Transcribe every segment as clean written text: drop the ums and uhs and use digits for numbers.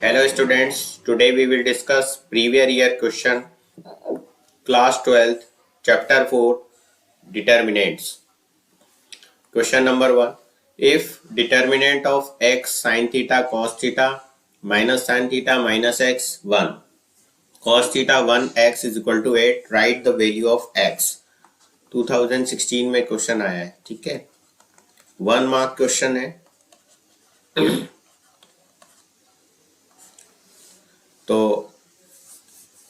Hello students, today we will discuss previous year question, class 12th, chapter 4, determinants. Question number 1. If determinant of x sin theta cos theta minus sin theta minus x 1, cos theta 1 x is equal to 8, write the value of x. 2016 में question आया है, ठीक है, 1 mark question है। तो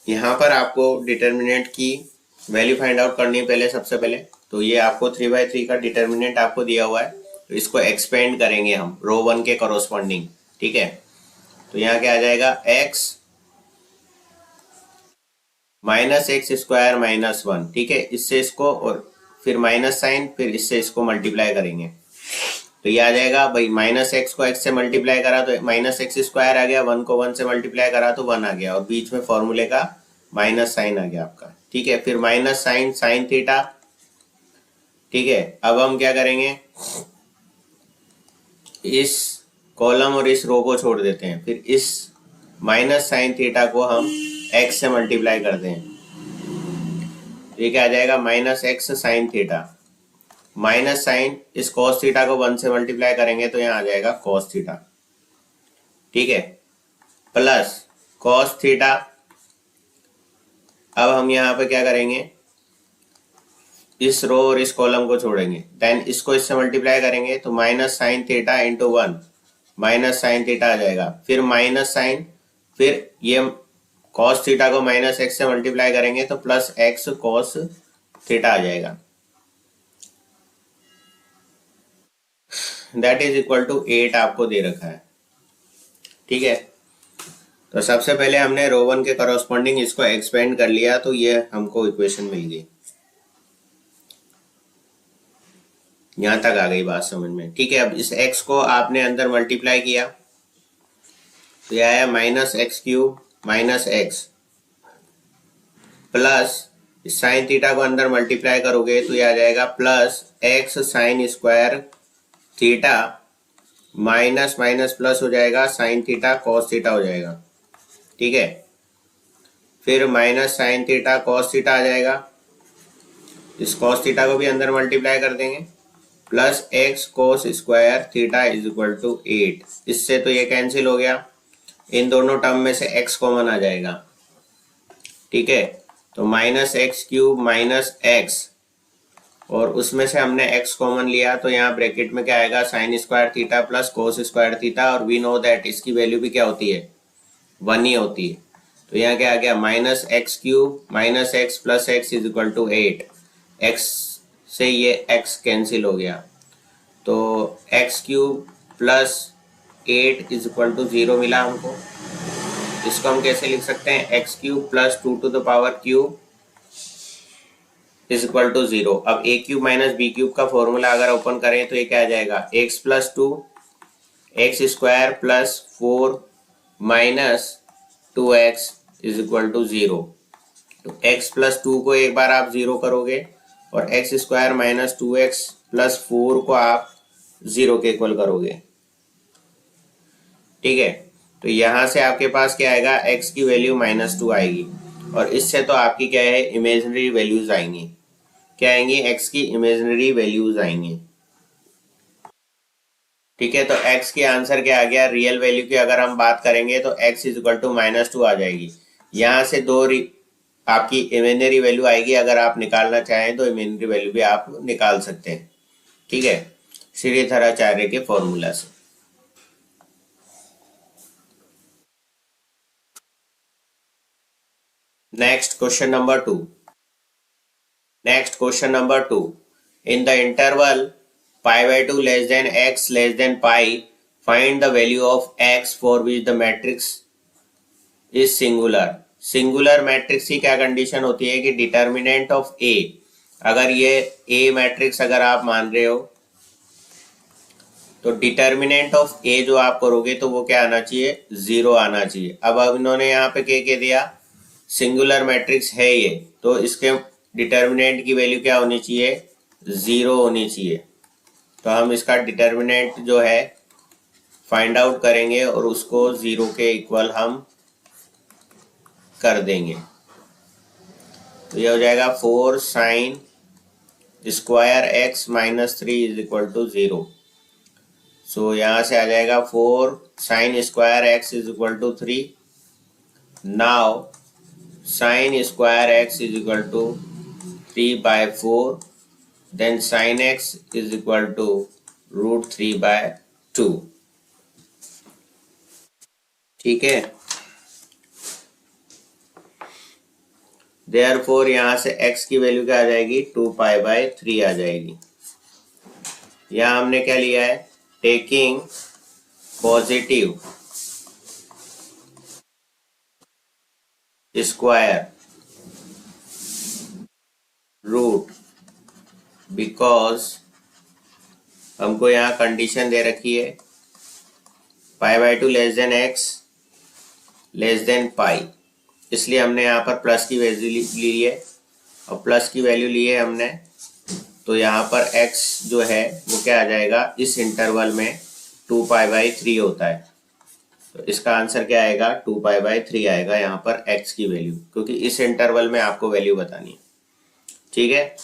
यहाँ पर आपको डिटर्मिनेंट की वैल्यू फाइंड आउट करनी है पहले, सबसे पहले तो ये आपको 3/3 का डिटर्मिनेंट आपको दिया हुआ है, तो इसको एक्सपेंड करेंगे हम रो 1 के कॉरस्पॉन्डिंग, ठीक है। तो यहाँ क्या आ जाएगा, x minus x square minus 1, ठीक है, इससे इसको और फिर माइनस साइन, फिर इससे इसको मल्टीप्लाई करेंगे तो ये आ जाएगा भाई, माइनस एक्स को एक्स से मल्टीप्लाई करा तो माइनस एक्स स्क्वायर आ गया, 1 को 1 से मल्टीप्लाई करा तो 1 आ गया, और बीच में फॉर्मूले का माइनस साइन आ गया आपका, ठीक है। फिर माइनस साइन साइन थीटा, ठीक है। अब हम क्या करेंगे, इस कॉलम और इस रो को छोड़ देते हैं, फिर इस माइनस साइन थीटा को हम एक्स से मल्टीप्लाई करते हैं, ये क्या आ जाएगा, minus x sine theta, minus sine इस कॉस थीटा को 1 से मल्टीप्लाई करेंगे तो यहाँ आ जाएगा कॉस थीटा, ठीक है, प्लस कॉस थीटा। अब हम यहाँ पे क्या करेंगे, इस रो और इस कॉलम को छोड़ेंगे, देन इसको इससे मल्टीप्लाई करेंगे तो minus sine theta into 1 minus sine theta आ जाएगा, फिर माइनस साइन, फिर ये कॉस थीटा को माइनस एक्स से मल्टीप्लाई करेंगे तो प्लस एक्स कॉस थीटा आ जाएगा, दैट इज इक्वल टू 8 आपको दे रखा है, ठीक है। तो सबसे पहले हमने रो 1 के कॉरस्पॉन्डिंग इसको एक्सपेंड कर लिया, तो ये हमको इक्वेशन मिल गई, यहां तक आ गई बात समझ में, ठीक है। अब इस x को आपने अंदर मल्टीप्लाई किया तो यह आया minus x cube minus x, plus इस साइन थीटा को अंदर मल्टीप्लाई करोगे तो यह आ जाएगा plus x sine square theta, minus minus plus हो जाएगा, साइन थीटा कॉस थीटा हो जाएगा, ठीक है। फिर minus sine theta cos theta आ जाएगा, इस कॉस थीटा को भी अंदर मल्टीप्लाई कर देंगे, plus x cos square theta is equal to 8, इससे तो ये कैंसिल हो गया, इन दोनों टर्म में से x कॉमन आ जाएगा, ठीक है। तो minus x cube minus x, और उसमें से हमने x कॉमन लिया तो यहाँ ब्रैकेट में क्या आएगा, sine square theta plus cos square theta, और वी नो दैट इसकी वैल्यू भी क्या होती है, 1 ही होती है। तो यहाँ क्या आ गया, minus x cube minus x plus x is equal to 8, x से ये x कैंसिल हो गया, तो x cube plus 8 is equal to 0 मिला हमको। इसको हम कैसे लिख सकते हैं, x cube plus 2 to the power cube is equal to 0। अब a cube minus b cube का फॉर्मूला अगर ओपन करें तो ये क्या आ जाएगा, x plus 2 x square plus 4 minus 2x is equal to 0। तो x प्लस 2 को एक बार आप 0 करोगे और x square minus 2x plus 4 को आप 0 के इक्वल करोगे, ठीक है। तो यहां से आपके पास क्या आएगा, x की वैल्यू -2 आएगी, और इससे तो आपकी क्या है, इमेजिनरी वैल्यूज आएंगी, क्या आएंगी, x की इमेजिनरी वैल्यूज आएंगी, ठीक है। तो x के आंसर क्या आ गया, रियल वैल्यू की अगर हम बात करेंगे तो x इज इक्वल टू -2 आ जाएगी। यहां से दो आपकी इमेजिनरी वैल्यू आएगी, अगर आप निकालना चाहें तो इमेजिनरी वैल्यू भी आप निकाल सकते हैं, ठीक है, श्रीधराचार्य के फॉर्मूला से। Next question number 2. Next question number 2. In the interval pi by 2 less than x less than pi, find the value of x for which the matrix is singular. Singular matrix की क्या condition होती है कि determinant of ए, अगर ये ए matrix अगर आप मान रहे हो तो डिटर्मिनेंट ऑफ ए जो आप करोगे तो वो क्या आना चाहिए, 0 आना चाहिए। अब इन्होंने यहाँ पे क्या दिया, सिंगुलर मैट्रिक्स है ये, तो इसके डिटर्मिनेंट की वैल्यू क्या होनी चाहिए, 0 होनी चाहिए। तो हम इसका डिटर्मिनेंट जो है फाइंड आउट करेंगे और उसको 0 के इक्वल हम कर देंगे। तो ये हो जाएगा 4 sine square x minus 3 is equal to 0। So यहाँ से आ जाएगा 4 sine square x is equal to 3। Now sine square x is equal to 3/4, then sine x is equal to √3/2। ठीक है, देयरफॉर यहाँ से x की वैल्यू क्या आ जाएगी, 2π/3 आ जाएगी। यहाँ हमने क्या लिया है, taking positive square root, because हमको यहाँ कंडीशन दे रखी है π/2 less than x less than pi, इसलिए हमने यहाँ पर प्लस की वैल्यू ली है और प्लस की वैल्यू ली है हमने, तो यहाँ पर x जो है वो क्या आ जाएगा, इस इंटरवल में 2π/3 होता है। तो इसका आंसर क्या आएगा, 2π/3 आएगा यहाँ पर x की वैल्यू, क्योंकि इस इंटरवल में आपको वैल्यू बतानी है। ठीक है,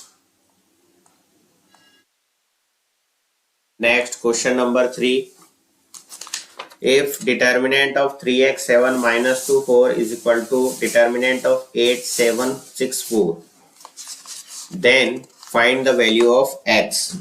next question number 3। If determinant of 3x 7 minus 2 4 is equal to determinant of 8 7 6 4, then find the value of x.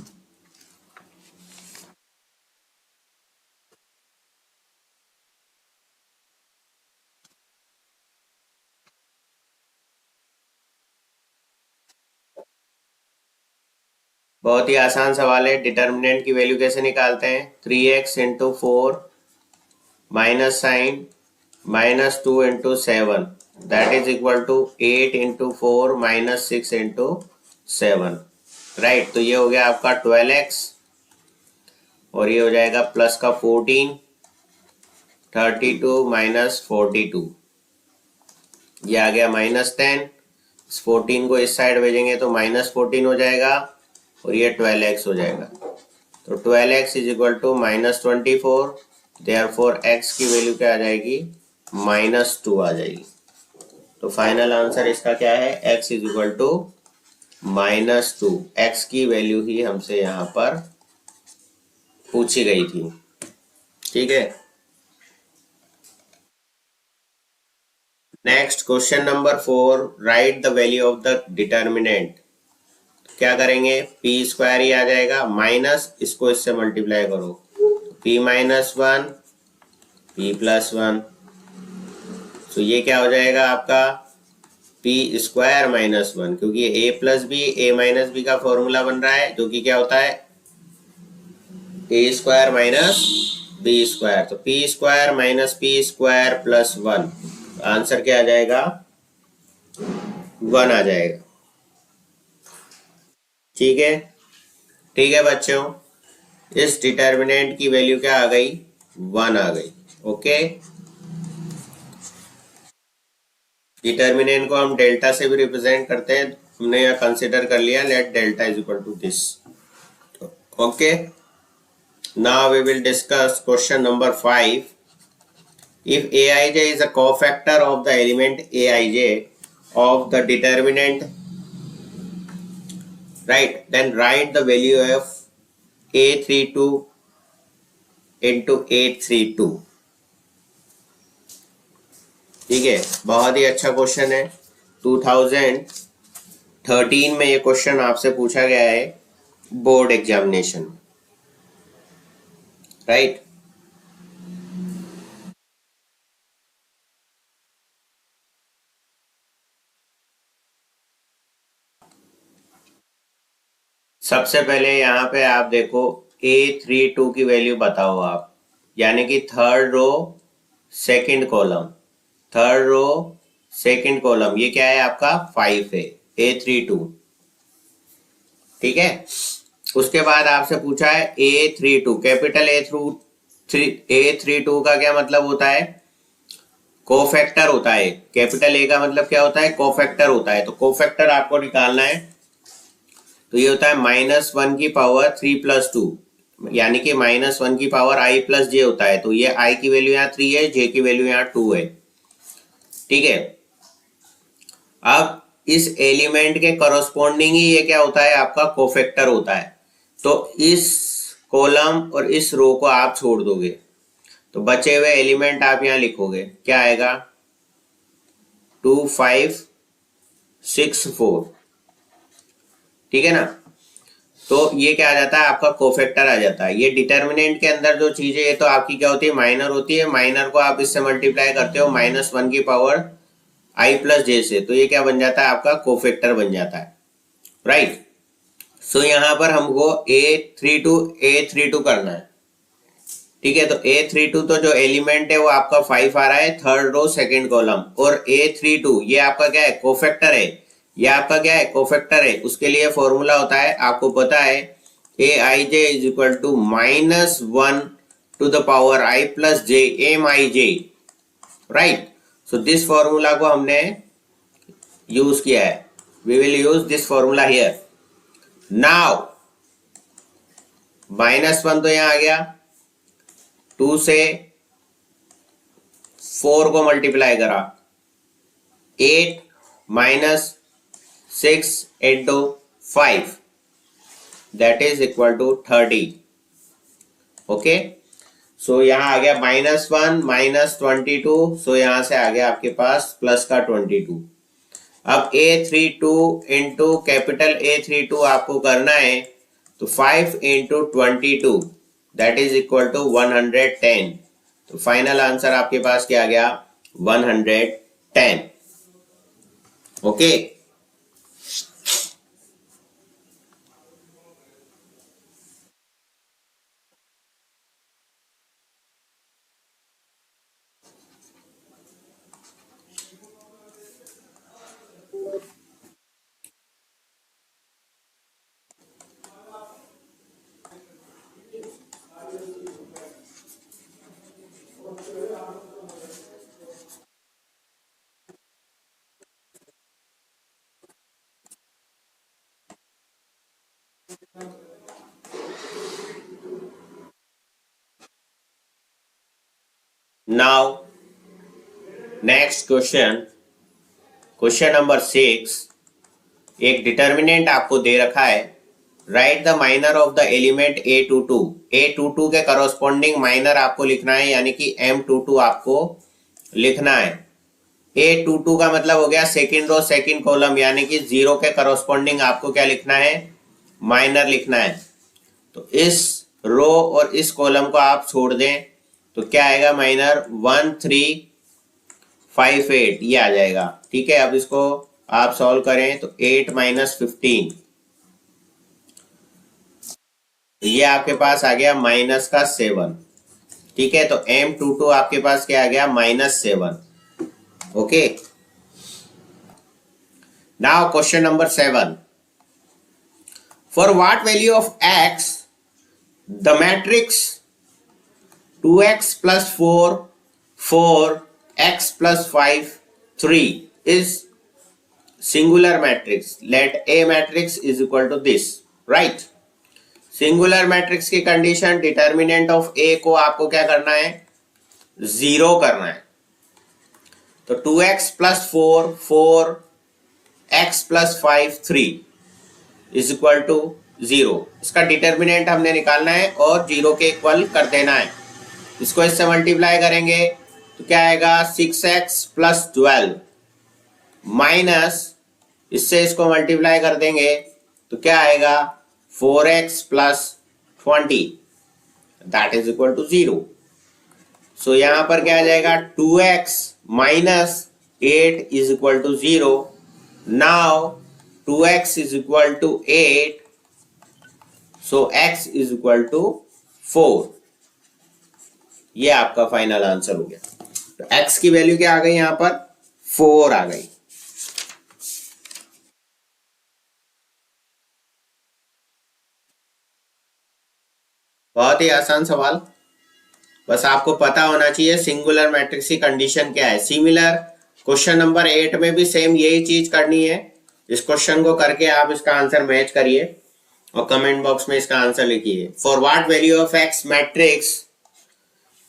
बहुत ही आसान सवाल है। डिटर्मिनेंट की वैल्यू कैसे निकालते हैं, 3x into 4 minus sine minus 2 into 7 that is equal to 8 into 4 minus 6 into 7। Right, तो ये हो गया आपका 12x और ये हो जाएगा प्लस का 14, 32 माइनस 42, ये आ गया -10। 14 को इस साइड भेजेंगे तो -14 हो जाएगा और ये 12x हो जाएगा। तो 12x is equal to -24, therefore x की वैल्यू क्या आ जाएगी, -2 आ जाएगी। तो फाइनल आंसर इसका क्या है, x is equal to -2। x की वैल्यू ही हमसे यहाँ पर पूछी गई थी। ठीक है, next question number 4, write the value of the determinant. क्या करेंगे, p² ही आ जाएगा, माइनस इसको इससे मल्टीप्लाई करो, p-1 p+1। तो ये क्या हो जाएगा आपका p² -1, क्योंकि a+b का फॉर्मूला बन रहा है, जो कि क्या होता है a² - b²। तो p² - p² + 1, आंसर क्या आ जाएगा, 1 आ जाएगा। ठीक है, ठीक है बच्चों, इस डिटर्मिनेंट की वैल्यू क्या आ गई, 1 आ गई। ओके, डिटर्मिनेंट को हम डेल्टा से भी रिप्रेजेंट करते हैं, हमने यहाँ कंसिडर कर लिया, let delta is equal to this. Okay, now we will discuss question number 5। If aij is a cofactor of the element aij of the determinant, right, then write the value of a32 into 832। ठीक है, बहुत ही अच्छा question है। 2013 में ये question आपसे पूछा गया है बोर्ड एग्जामिनेशन, राइट। सबसे पहले यहाँ पे आप देखो A32 की वैल्यू बताओ आप, यानी कि third row second column, third row second column, ये क्या है आपका 5 है, A32। ठीक है, उसके बाद आपसे पूछा है A32, कैपिटल A32 का क्या मतलब होता है, कोफैक्टर होता है। कैपिटल A का मतलब क्या होता है, कोफैक्टर होता है। तो कोफैक्टर आपको निकालना है, तो ये होता है -1 की पावर 3 + 2, यानी कि -1 की पावर i प्लस जे होता है। तो ये i की वैल्यू यहाँ 3 है, j की वैल्यू यहाँ 2 है। ठीक है, अब इस एलिमेंट के करस्पॉन्डिंग ही ये क्या होता है, आपका कोफैक्टर होता है। तो इस कॉलम और इस रो को आप छोड़ दोगे तो बचे हुए एलिमेंट आप यहाँ लिखोगे, क्या आएगा 2 5 6 4। ठीक है ना, तो ये क्या आ जाता है, आपका कोफैक्टर आ जाता है। ये डिटर्मिनेंट के अंदर जो चीज है ये तो आपकी क्या होती है, माइनर होती है। माइनर को आप इससे मल्टीप्लाई करते हो -1 की पावर i प्लस जे से, तो ये क्या बन जाता है, आपका कोफैक्टर बन जाता है। राइट, सो यहाँ पर हमको A32 करना है। ठीक है, तो A32 तो जो एलिमेंट है वो आपका 5 आ रहा है, थर्ड रो सेकंड कॉलम। और A32 ये आपका क्या है, कोफैक्टर है। ये आपका क्या है, कोफैक्टर है। उसके लिए फॉर्मूला होता है, आपको पता है, Aij is equal to -1 to the power i plus j Mij। Right, so this formula को हमने यूज किया है। We will use this formula here. Now -1 तो यहाँ आ गया, 2 से 4 को मल्टीप्लाई करा, 8 - 6 into 5 that is equal to 30। Okay, so यहाँ आ गया -1 -22, सो यहां से आ गया आपके पास प्लस का 22। अब A32 इंटू कैपिटल A32 आपको करना है, तो 5 into 22 that is equal to 110। तो फाइनल आंसर आपके पास क्या आ गया, 110। Okay, now next question, question number 6। एक डिटर्मिनेंट आपको दे रखा है, right the minor of the element A22। A22 के करस्पॉन्डिंग माइनर आपको लिखना है, यानी कि M22 आपको लिखना है। A22 का मतलब हो गया सेकंड रो सेकंड कॉलम, यानी कि 0 के करस्पॉन्डिंग आपको क्या लिखना है, माइनर लिखना है। तो इस रो और इस कॉलम को आप छोड़ दें तो क्या आएगा, माइनर 1358 ये आ जाएगा। ठीक है, अब इसको आप सॉल्व करें तो 8 - 15, ये आपके पास आ गया -7। ठीक है, तो M22 आपके पास क्या आ गया, -7। Okay, now question number 7। For what value of x the matrix 2x plus 4 4 x plus 5 3 is singular matrix, let A matrix is equal to this, right? Singular matrix की कंडीशन, डिटर्मिनेंट ऑफ A को आपको क्या करना है, 0 करना है। तो 2x plus 4 4 x plus 5 3 is equal to 0। इसका डिटर्मिनेंट हमने निकालना है और 0 के इक्वल कर देना है। इसको इससे मल्टीप्लाई करेंगे तो क्या आएगा, 6x प्लस 12 माइनस, इससे इसको मल्टीप्लाई कर देंगे तो क्या आएगा, 4x plus 20 that is equal to 0। So यहां पर क्या आ जाएगा, 2x minus 8 is equal to 0। Now 2x is equal to 8, so x is equal to 4। ये आपका फाइनल आंसर हो गया। तो x की वैल्यू क्या आ गई, यहां पर 4 आ गई। बहुत ही आसान सवाल, बस आपको पता होना चाहिए सिंगुलर मैट्रिक्स की कंडीशन क्या है। सिमिलर क्वेश्चन नंबर 8 में भी सेम यही चीज करनी है। इस क्वेश्चन को करके आप इसका आंसर मैच करिए और कमेंट बॉक्स में इसका आंसर लिखिए। For what value of x matrix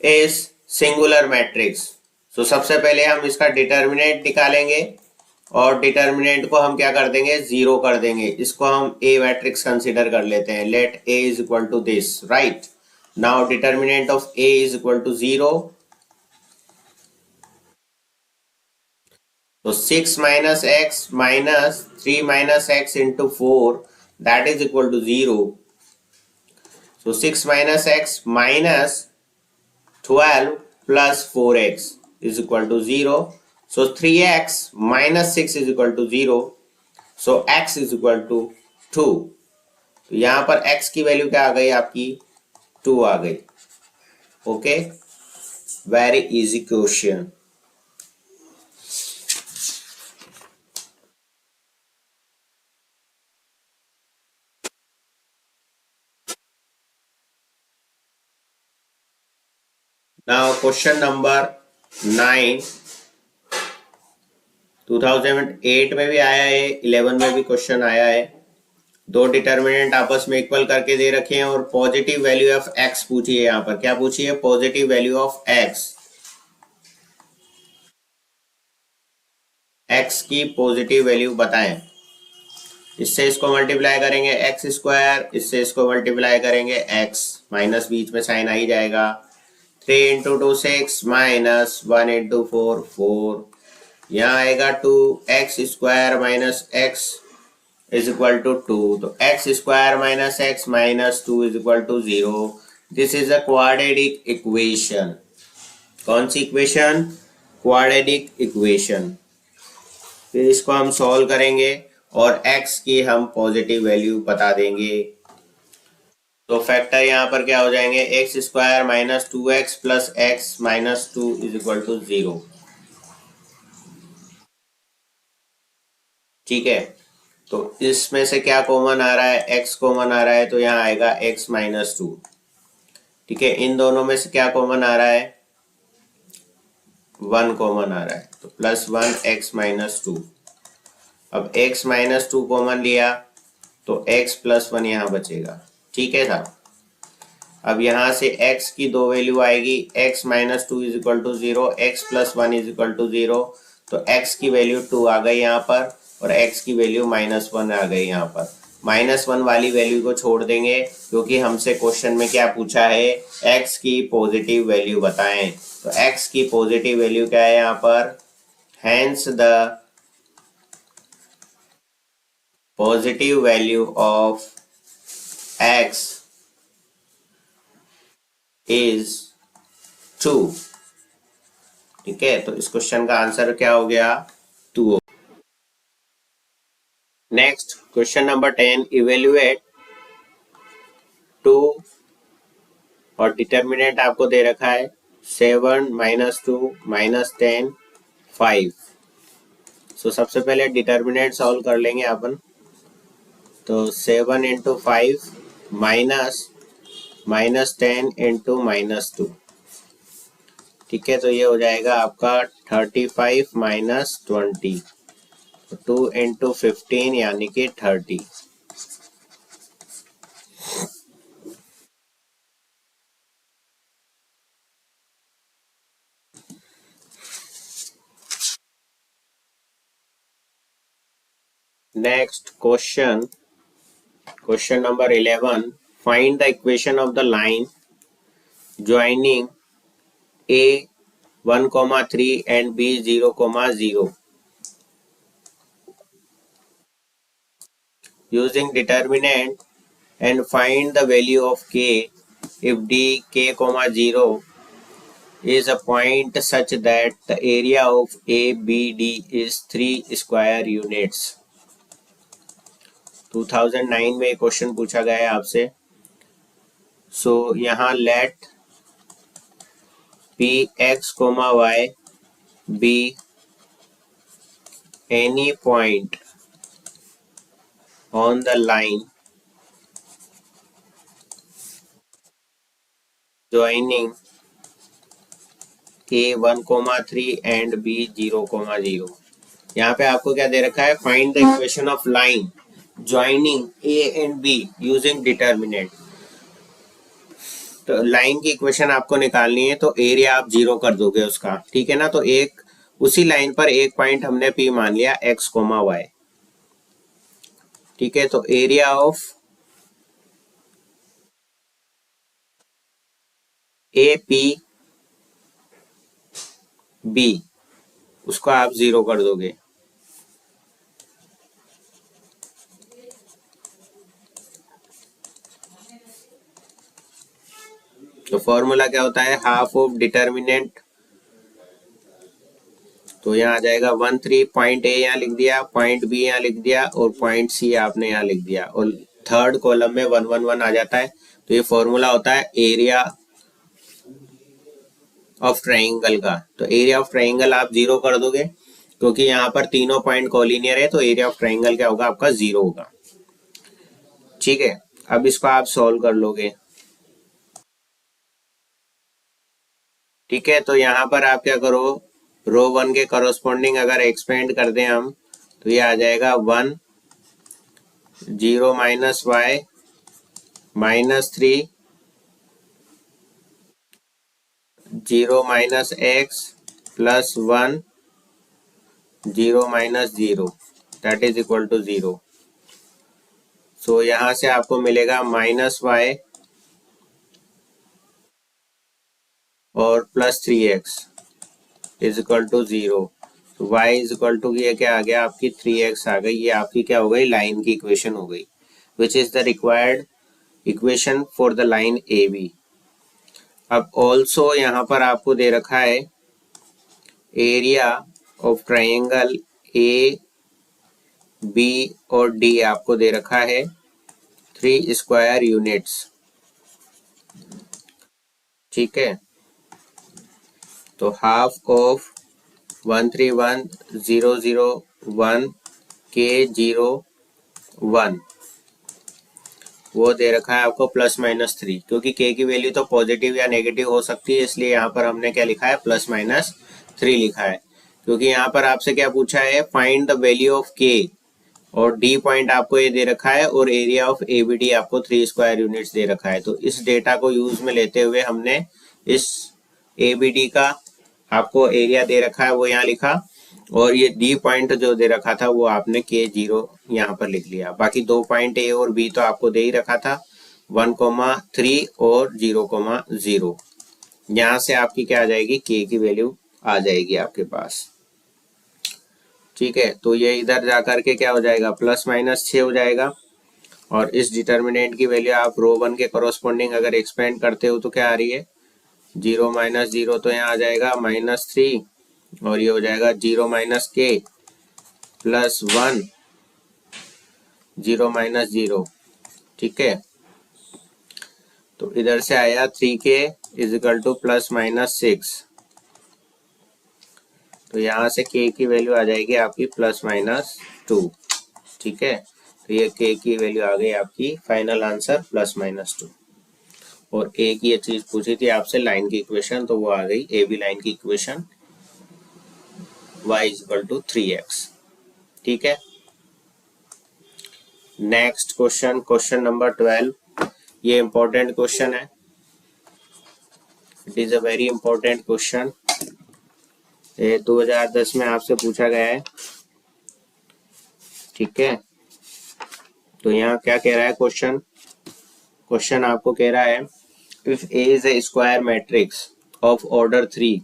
is singular matrix. तो सबसे पहले हम इसका डिटर्मिनेंट निकालेंगे और डिटर्मिनेंट को हम क्या कर देंगे, जीरो कर देंगे। इसको हम ए मैट्रिक्स कंसीडर कर लेते हैं। Let A is equal to this, right. Now determinant of A is equal to zero. तो 6 minus x minus 3 minus x into 4 that is equal to 0. So 6 minus x minus 12 plus 4x is equal to 0. So 3x minus 6 is equal to 0. So x is equal to 2. तो यहाँ पर x की value क्या आ गई आपकी, 2 आ गई। Okay, very easy question. Now question number 9, 2008 में भी आया है, 11 में भी क्वेश्चन आया है। दो डिटर्मिनेंट आपस में इक्वल करके दे रखे हैं और पॉजिटिव वैल्यू ऑफ एक्स पूछी है। यहाँ पर क्या पूछी है, positive value of x, x की पॉजिटिव वैल्यू बताएं। इससे इसको मल्टीप्लाई करेंगे एक्स स्क्वायर, इससे इसको मल्टीप्लाई करेंगे एक्स, माइनस बीच में साइन आ ही जाएगा। 3 इंटू 2 6 माइनस 1 इंटू 4 4, यहाँ आएगा 2 x square minus x is equal to 2। तो x square minus x minus 2 is equal to 0। This is a quadratic equation. कौन सी इक्वेशन, क्वाड्रेटिक इक्वेशन। फिर इसको हम सॉल्व करेंगे और x की हम पॉजिटिव वैल्यू बता देंगे। तो फैक्टर यहाँ पर क्या हो जाएंगे, x square minus 2x plus x minus 2 is equal to 0। ठीक है, तो इसमें से क्या कॉमन आ रहा है, x कॉमन आ रहा है, तो यहाँ आएगा x माइनस 2। ठीक है, इन दोनों में से क्या कॉमन आ रहा है, 1 कॉमन आ रहा है, तो प्लस 1 x माइनस 2। अब x माइनस 2 कॉमन लिया तो x प्लस 1 यहाँ बचेगा। ठीक है साहब, अब यहाँ से x की दो वैल्यू आएगी, x minus 2 is equal to 0, x plus 1 is equal to 0। तो x की वैल्यू 2 आ गई यहाँ पर और x की वैल्यू माइनस 1 आ गई यहाँ पर। माइनस 1 वाली वैल्यू को छोड़ देंगे क्योंकि हमसे क्वेश्चन में क्या पूछा है, x की पॉजिटिव वैल्यू बताएं। तो x की पॉजिटिव वैल्यू क्या है यहाँ पर, hence the positive value of x is 2। ठीक है, तो इस क्वेश्चन का आंसर क्या हो गया, 2। नेक्स्ट क्वेश्चन नंबर 10, इवेल्युएट 2 और डिटर्मिनेंट आपको दे रखा है 7 माइनस 2 माइनस 10 5। सो सबसे पहले डिटर्मिनेंट सॉल्व कर लेंगे अपन। तो 7 into 5 minus minus 10 into minus 2। ठीक है, तो ये हो जाएगा आपका 35 माइनस 20, 2 इंटू 15 यानी कि 30। Next question, question number 11, find the equation of the line joining a 1,3 and b 0,0 using determinant and find the value of k if d k, 0 is a point such that the area of ABD is 3 square units। 2009 में question पूछा गया है आपसे। सो यहाँ late px, y be any point on the line joining a 1,3 and b 0,0। यहाँ पे आपको क्या दे रखा है, find the equation of line. Joining A and be using determinant. तो लाइन की इक्वेशन आपको निकालनी है, तो एरिया आप जीरो कर दोगे उसका, ठीक है ना। तो एक उसी लाइन पर एक पॉइंट हमने पी मान लिया एक्स कोमा वाई, ठीक है। तो area of A P B उसको आप जीरो कर दोगे। तो फॉर्मूला क्या होता है, हाफ ऑफ डिटर्मिनेंट, तो यहाँ आ जाएगा 1 3, पॉइंट ए यहाँ लिख दिया, पॉइंट बी यहाँ लिख दिया और पॉइंट सी आपने यहाँ लिख दिया, और थर्ड कॉलम में 1 1 1 आ जाता है। तो ये फॉर्मूला होता है एरिया ऑफ ट्राइंगल का। तो एरिया ऑफ ट्राइंगल आप जीरो कर दोगे, क्योंकि यहाँ पर तीनों पॉइंट कोलिनियर है, तो एरिया ऑफ ट्राइंगल क्या होगा आपका, जीरो होगा, ठीक है। अब इसको आप सॉल्व कर लोगे, ठीक है। तो यहाँ पर आप क्या करो, रो 1 के करस्पॉन्डिंग अगर एक्सपेंड कर दें हम, तो ये आ जाएगा 1 0 minus y -3 0 minus x +1 0 minus 0 that is equal to 0। So यहाँ से आपको मिलेगा -y और +3x इज इक्वल टू 0। तो y इज इक्वल टू ये क्या आ गया आपकी 3x आ गई। ये आपकी क्या हो गई, लाइन की इक्वेशन हो गई, which is the required equation for the line A B. अब ऑल्सो यहाँ पर आपको दे रखा है area of triangle A B और डी आपको दे रखा है 3 स्क्वायर यूनिट्स, ठीक है। तो हाफ ऑफ 1 3 1 0 0 1 के 0 1 वो दे रखा है आपको +-3, क्योंकि के की वैल्यू तो पॉजिटिव या नेगेटिव हो सकती है, इसलिए यहाँ पर हमने क्या लिखा है, +-3 लिखा है। क्योंकि यहाँ पर आपसे क्या पूछा है, फाइंड द वैल्यू ऑफ के, और डी पॉइंट आपको ये दे रखा है, और area of A B D आपको 3 स्क्वायर यूनिट्स दे रखा है। तो इस डेटा को यूज में लेते हुए हमने इस ए बी डी का आपको एरिया दे रखा है वो यहाँ लिखा, और ये डी पॉइंट जो दे रखा था वो आपने के 0 यहाँ पर लिख लिया। बाकी 2 पॉइंट ए और बी तो आपको दे ही रखा था, 1,3 और 0,0। यहाँ से आपकी क्या आ जाएगी, के की वैल्यू आ जाएगी आपके पास, ठीक है। तो ये इधर जाकर के क्या हो जाएगा, +-6 हो जाएगा। और इस डिटर्मिनेंट की वैल्यू आप रो 1 के कॉरस्पॉन्डिंग अगर एक्सपेंड करते हो तो क्या आ रही है, 0 - 0 तो यहाँ आ जाएगा -3, और ये हो जाएगा 0 - के +1 0 - 0, ठीक है। तो इधर से आया 3k इज इक्वल टू +-6, तो यहाँ से k की वैल्यू आ जाएगी आपकी +-2, ठीक है। तो ये k की वैल्यू आ गई आपकी, फाइनल आंसर +-2। और एक ये चीज पूछी थी आपसे लाइन की इक्वेशन, तो वो आ गई ए बी लाइन की equation, y is equal to 3x, ठीक है। Next question, question number 12। ये इंपॉर्टेंट क्वेश्चन है, it is a very important question. 2010 में आपसे पूछा गया है, ठीक है। तो यहाँ क्या कह रहा है क्वेश्चन, क्वेश्चन आपको कह रहा है, if A is a square matrix of order 3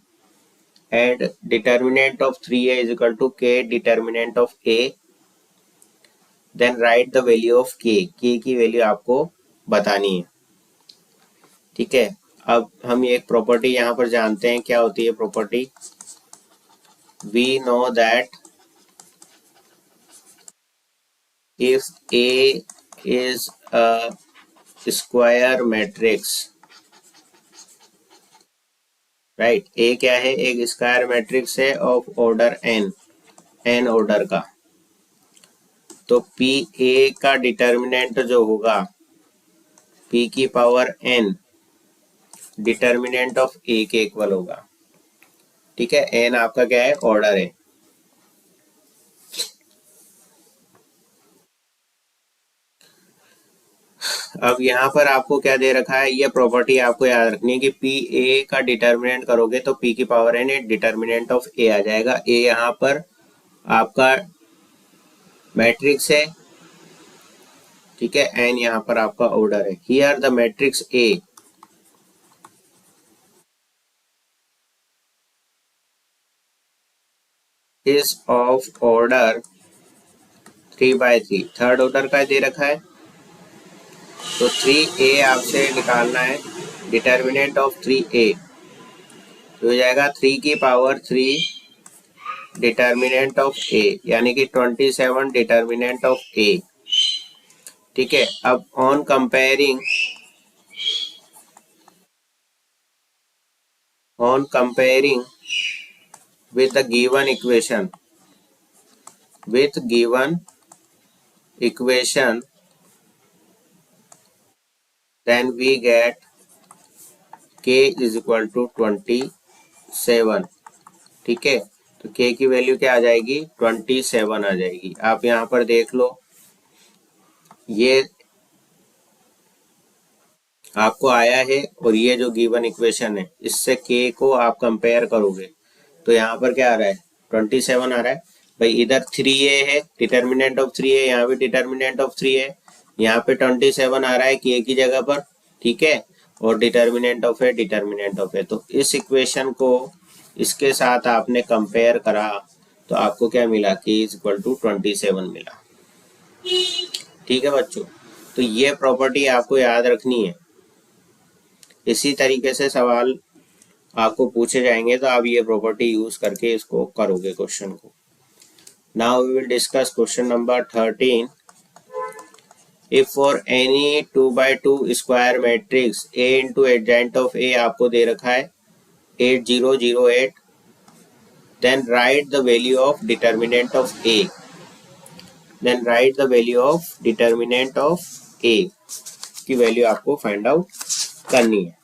and determinant of 3a is equal to k determinant of a, then write the value of k की वैल्यू आपको बतानी है, ठीक है। अब हम ये एक प्रॉपर्टी यहाँ पर जानते हैं, क्या होती है property, we know that if a is a square matrix, right, A क्या है, एक स्क्वायर मैट्रिक्स है ऑफ ऑर्डर एन ऑर्डर का, तो पी ए का डिटर्मिनेंट जो होगा p की power n determinant of a के इक्वल होगा, ठीक है। n आपका क्या है, ऑर्डर है। अब यहाँ पर आपको क्या दे रखा है, ये प्रॉपर्टी आपको याद रखनी है कि पी ए का डिटर्मिनेंट करोगे तो पी की पावर एन डिटर्मिनेंट ऑफ ए आ जाएगा। ए यहाँ पर आपका मैट्रिक्स है, ठीक है, एन यहाँ पर आपका ऑर्डर है। Here the matrix A is of order 3 by 3, third order का दे रखा है, तो 3a आपसे निकालना है। डिटर्मिनेंट ऑफ 3a तो हो जाएगा 3 की पावर 3 डिटर्मिनेंट ऑफ a, यानी कि 27 डिटर्मिनेंट ऑफ a। ठीक है, अब on comparing with the given equation then we get k is equal to 27। ठीक है, तो k की वैल्यू क्या आ जाएगी, 27 आ जाएगी। आप यहाँ पर देख लो, ये आपको आया है और ये जो गिवन इक्वेशन है इससे k को आप कंपेयर करोगे तो यहाँ पर क्या आ रहा है, 27 आ रहा है। भाई इधर 3a है, डिटर्मिनेंट ऑफ 3 है, यहाँ भी डिटर्मिनेंट ऑफ 3 है, यहाँ पे 27 आ रहा है k की जगह पर। ठीक है, और डिटर्मिनेंट ऑफ है, तो इस इक्वेशन को इसके साथ आपने कंपेयर करा तो आपको क्या मिला, k इज इक्वल टू 27 मिला। ठीक है बच्चों, तो ये प्रॉपर्टी आपको याद रखनी है। इसी तरीके से सवाल आपको पूछे जाएंगे तो आप ये प्रॉपर्टी यूज करके इसको करोगे क्वेश्चन को। Now we will discuss question number 13। If for any 2 by 2 square matrix A into adjoint of A आपको दे रखा है 8008, then write the value of determinant of A। की वैल्यू आपको फाइंड आउट करनी है।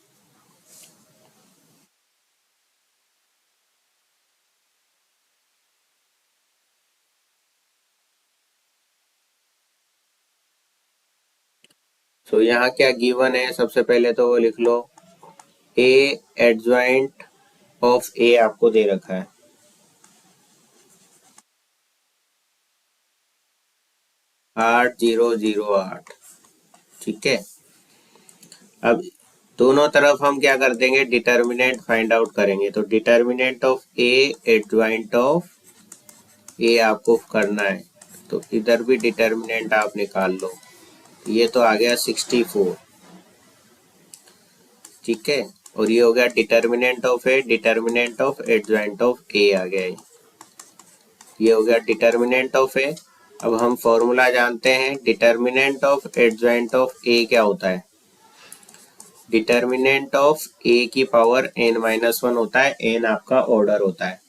तो यहाँ क्या गिवन है, सबसे पहले तो वो लिख लो, ए एडजॉइंट ऑफ ए आपको दे रखा है 8008। ठीक है, अब दोनों तरफ हम क्या कर देंगे, डिटर्मिनेंट फाइंड आउट करेंगे। तो determinant of A adjoint of A आपको करना है, तो इधर भी डिटर्मिनेंट आप निकाल लो। ये तो आ गया 64। ठीक है, और ये हो गया डिटर्मिनेंट ऑफ एडजॉइंट ऑफ ए आ गया। ये हो गया डिटर्मिनेंट ऑफ ए। अब हम फॉर्मूला जानते हैं, डिटर्मिनेंट ऑफ एडजॉइंट ऑफ ए क्या होता है, डिटर्मिनेंट ऑफ ए की पावर n-1 होता है, n आपका ऑर्डर होता है।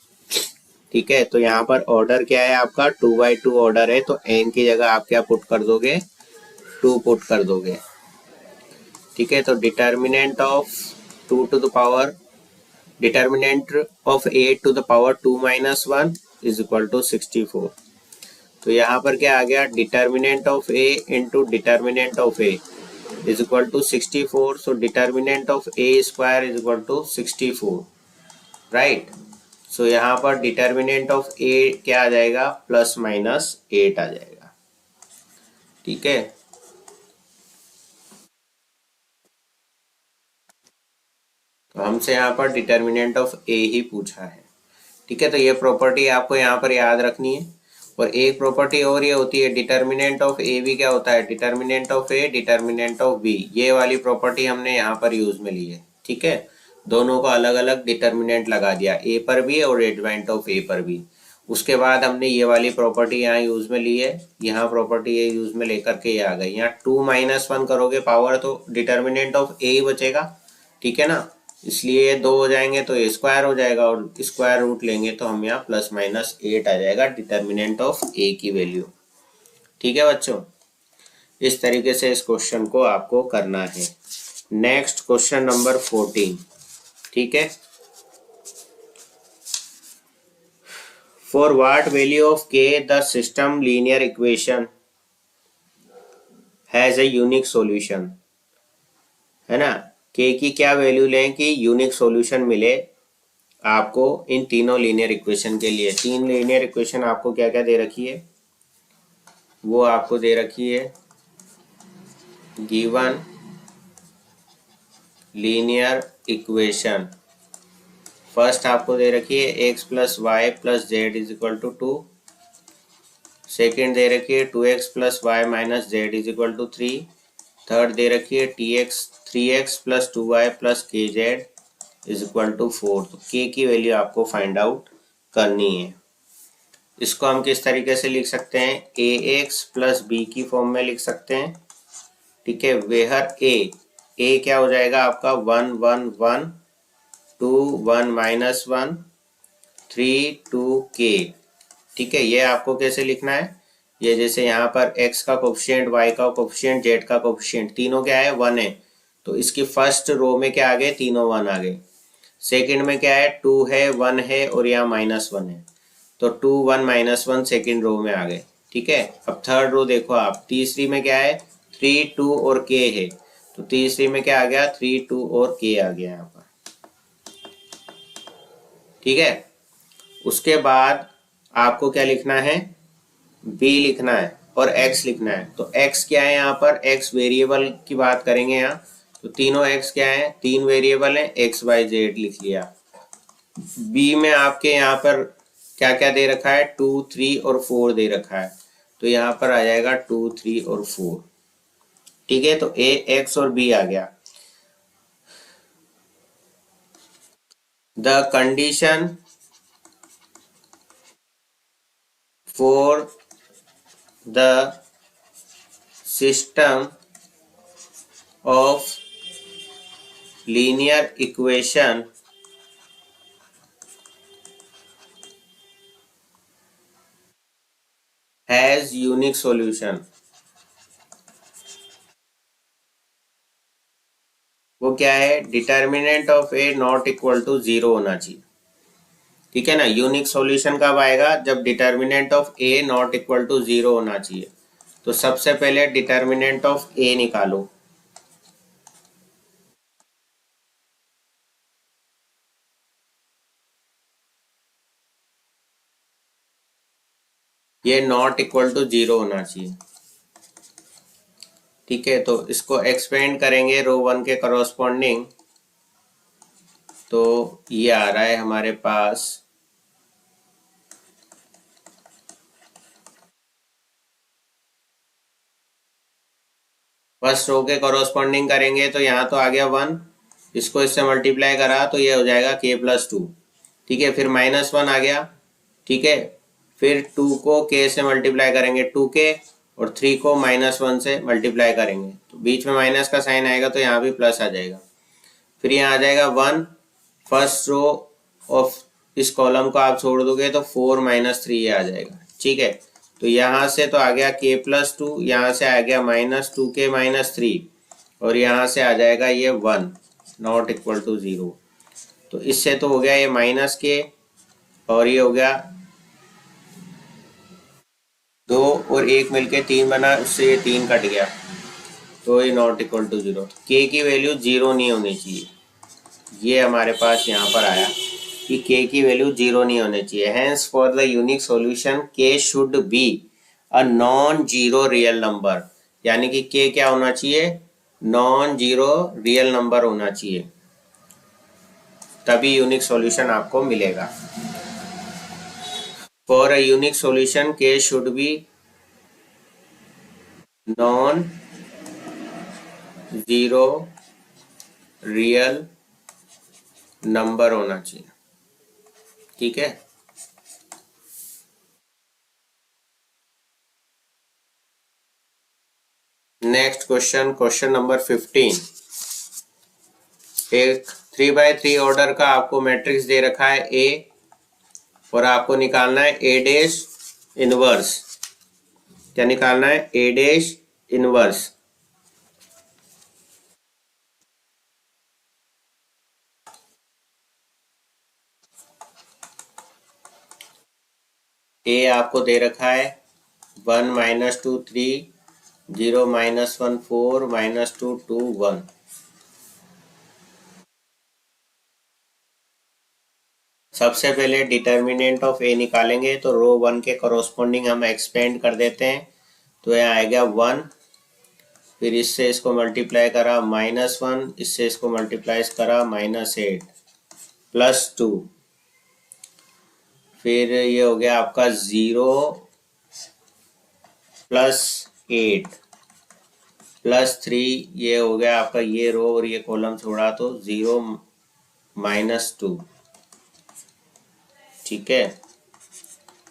ठीक है, तो यहाँ पर ऑर्डर क्या है आपका, 2 by 2 ऑर्डर है, तो n की जगह आप क्या पुट कर दोगे, 2 पुट कर दोगे। ठीक है, तो determinant of 2 to the power determinant of a to the power 2-1 is equal to 64। तो यहाँ पर क्या आ गया, determinant of a into determinant of a is equal to 64। So determinant of a square is equal to 64, right. So यहाँ पर determinant of a क्या आ जाएगा, +-8 आ जाएगा। ठीक है, तो हमसे यहाँ पर डिटर्मिनेंट ऑफ a ही पूछा है। ठीक है, तो ये प्रॉपर्टी आपको यहाँ पर याद रखनी है। और एक प्रॉपर्टी और ये होती है, डिटर्मिनेंट ऑफ ए भी क्या होता है, determinant of A determinant of B. ये वाली प्रॉपर्टी हमने यहाँ पर यूज में ली है। ठीक है, दोनों को अलग अलग डिटर्मिनेंट लगा दिया, ए पर भी और एडजॉइंट ऑफ ए पर भी। उसके बाद हमने ये वाली प्रॉपर्टी यहाँ यूज में ली है, यहाँ प्रॉपर्टी ये यूज में लेकर के ये आ गई। यहाँ 2-1 करोगे पावर तो डिटर्मिनेंट ऑफ ए ही बचेगा। ठीक है ना, इसलिए ये 2 हो जाएंगे तो ए स्क्वायर हो जाएगा, और स्क्वायर रूट लेंगे तो हम यहाँ +-8 आ जाएगा डिटर्मिनेंट ऑफ ए की वैल्यू। ठीक है बच्चों, इस तरीके से इस क्वेश्चन को आपको करना है। Next question number 14। ठीक है, फॉर व्हाट वैल्यू ऑफ के the system linear equation has a unique solution, है ना। के की क्या वैल्यू लें कि यूनिक सॉल्यूशन मिले आपको इन तीनों लीनियर इक्वेशन के लिए। तीन लीनियर इक्वेशन आपको क्या क्या दे रखी है, वो आपको दे रखी है गिवन लीनियर इक्वेशन। फर्स्ट आपको दे रखी है x plus y plus z is equal to 2। Second दे रखी है 2x plus y minus z is equal to 3। Third दे रखी है tx 3x plus 2y plus k z is equal to 4। तो के की वैल्यू आपको फाइंड आउट करनी है। इसको हम किस तरीके से लिख सकते हैं, ए एक्स प्लस बी की फॉर्म में लिख सकते हैं। ठीक है, वेहर ए क्या हो जाएगा आपका 1 1 1 2 1 माइनस 1 3 2 के। ठीक है, ये आपको कैसे लिखना है, ये जैसे यहाँ पर x का कोफिशिएंट, y का कोफिशिएंट, z का कोफिशिएंट तीनों क्या है 1 है, तो इसकी फर्स्ट रो में क्या आ गए, तीनों 1 आ गए। सेकंड में क्या है 2 है 1 है और यहाँ -1 है, तो 2 1 -1 सेकंड रो में आ गए। ठीक है, अब थर्ड रो देखो आप, तीसरी में क्या है 3 2 और k है, तो तीसरी में क्या आ गया 3 2 और k आ गया यहाँ पर। ठीक है, उसके बाद आपको क्या लिखना है, b लिखना है और x लिखना है। तो x क्या है यहाँ पर, x वेरिएबल की बात करेंगे यहाँ, तो तीनों x क्या है, तीन वेरिएबल है, x y z लिख लिया। b में आपके यहाँ पर क्या क्या दे रखा है, 2 3 और 4 दे रखा है, तो यहाँ पर आ जाएगा 2 3 और 4। ठीक है, तो a x और b आ गया। The condition for the system of linear equation has unique solution। वो क्या है, determinant of A not equal to 0 होना चाहिए। ठीक है ना, यूनिक सॉल्यूशन कब आएगा, जब determinant of A not equal to 0 होना चाहिए। तो सबसे पहले डिटर्मिनेंट ऑफ ए निकालो। ये नॉट इक्वल टू 0 होना चाहिए। ठीक है, तो इसको एक्सपेंड करेंगे रो 1 के करस्पॉन्डिंग, तो ये आ रहा है हमारे पास फर्स्ट रो के कॉरस्पॉन्डिंग करेंगे, तो यहाँ तो आ गया 1, इसको इससे मल्टीप्लाई करा तो ये हो जाएगा k प्लस 2। ठीक है, फिर -1 आ गया। ठीक है, फिर 2 को k से मल्टीप्लाई करेंगे 2k, और 3 को -1 से मल्टीप्लाई करेंगे, तो बीच में माइनस का साइन आएगा तो यहाँ भी प्लस आ जाएगा। फिर यहाँ आ जाएगा 1, फर्स्ट रो ऑफ इस कॉलम को आप छोड़ दोगे तो 4 -3 ये आ जाएगा। ठीक है, तो यहाँ से तो आ गया k प्लस 2, यहाँ से आ गया -2k -3, और यहाँ से आ जाएगा ये 1 नॉट इक्वल टू 0। तो इससे तो हो गया ये -k, और ये हो गया 2 और 1 मिलके 3 बना, उससे ये 3 कट गया, तो ये नॉट इक्वल टू 0। k की वैल्यू 0 नहीं होनी चाहिए, ये हमारे पास यहाँ पर आया कि k की वैल्यू 0 नहीं होनी चाहिए। Hence for the unique solution k should be a non zero real number, यानी कि k क्या होना चाहिए, नॉन जीरो रियल नंबर होना चाहिए, तभी यूनिक सॉल्यूशन आपको मिलेगा। For a unique solution k should B non zero real number होना चाहिए। ठीक है, नेक्स्ट क्वेश्चन, क्वेश्चन नंबर 15। एक 3x3 ऑर्डर का आपको मैट्रिक्स दे रखा है ए, और आपको निकालना है ए डैश इनवर्स। क्या निकालना है, ए डैश इनवर्स। ए आपको दे रखा है 1 -2 3 0 -1 4 -2 2 1। सबसे पहले डिटर्मिनेंट ऑफ ए निकालेंगे तो रो 1 के कॉरस्पॉन्डिंग हम एक्सपेंड कर देते हैं, तो यहाँ आएगा 1, फिर इससे इसको मल्टीप्लाई करा -1, इससे इसको मल्टीप्लाई करा -8 +2, फिर ये हो गया आपका 0 +8 +3, ये हो गया आपका ये रो और ये कॉलम छोड़ा तो 0 -2। ठीक है,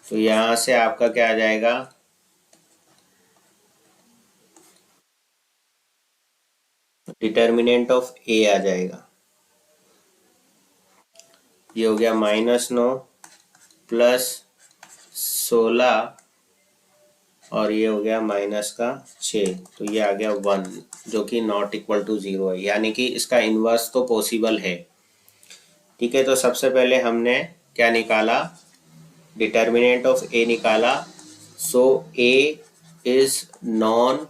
तो यहाँ से आपका क्या आ जाएगा, डिटर्मिनेंट ऑफ ए आ जाएगा। ये हो गया -9 +16 और ये हो गया -6, तो ये आ गया 1, जो कि नॉट इक्वल टू 0 है, यानी कि इसका इन्वर्स तो पॉसिबल है। ठीक है, तो सबसे पहले हमने क्या निकाला, डिटर्मिनेंट ऑफ ए निकाला। सो ए इज नॉन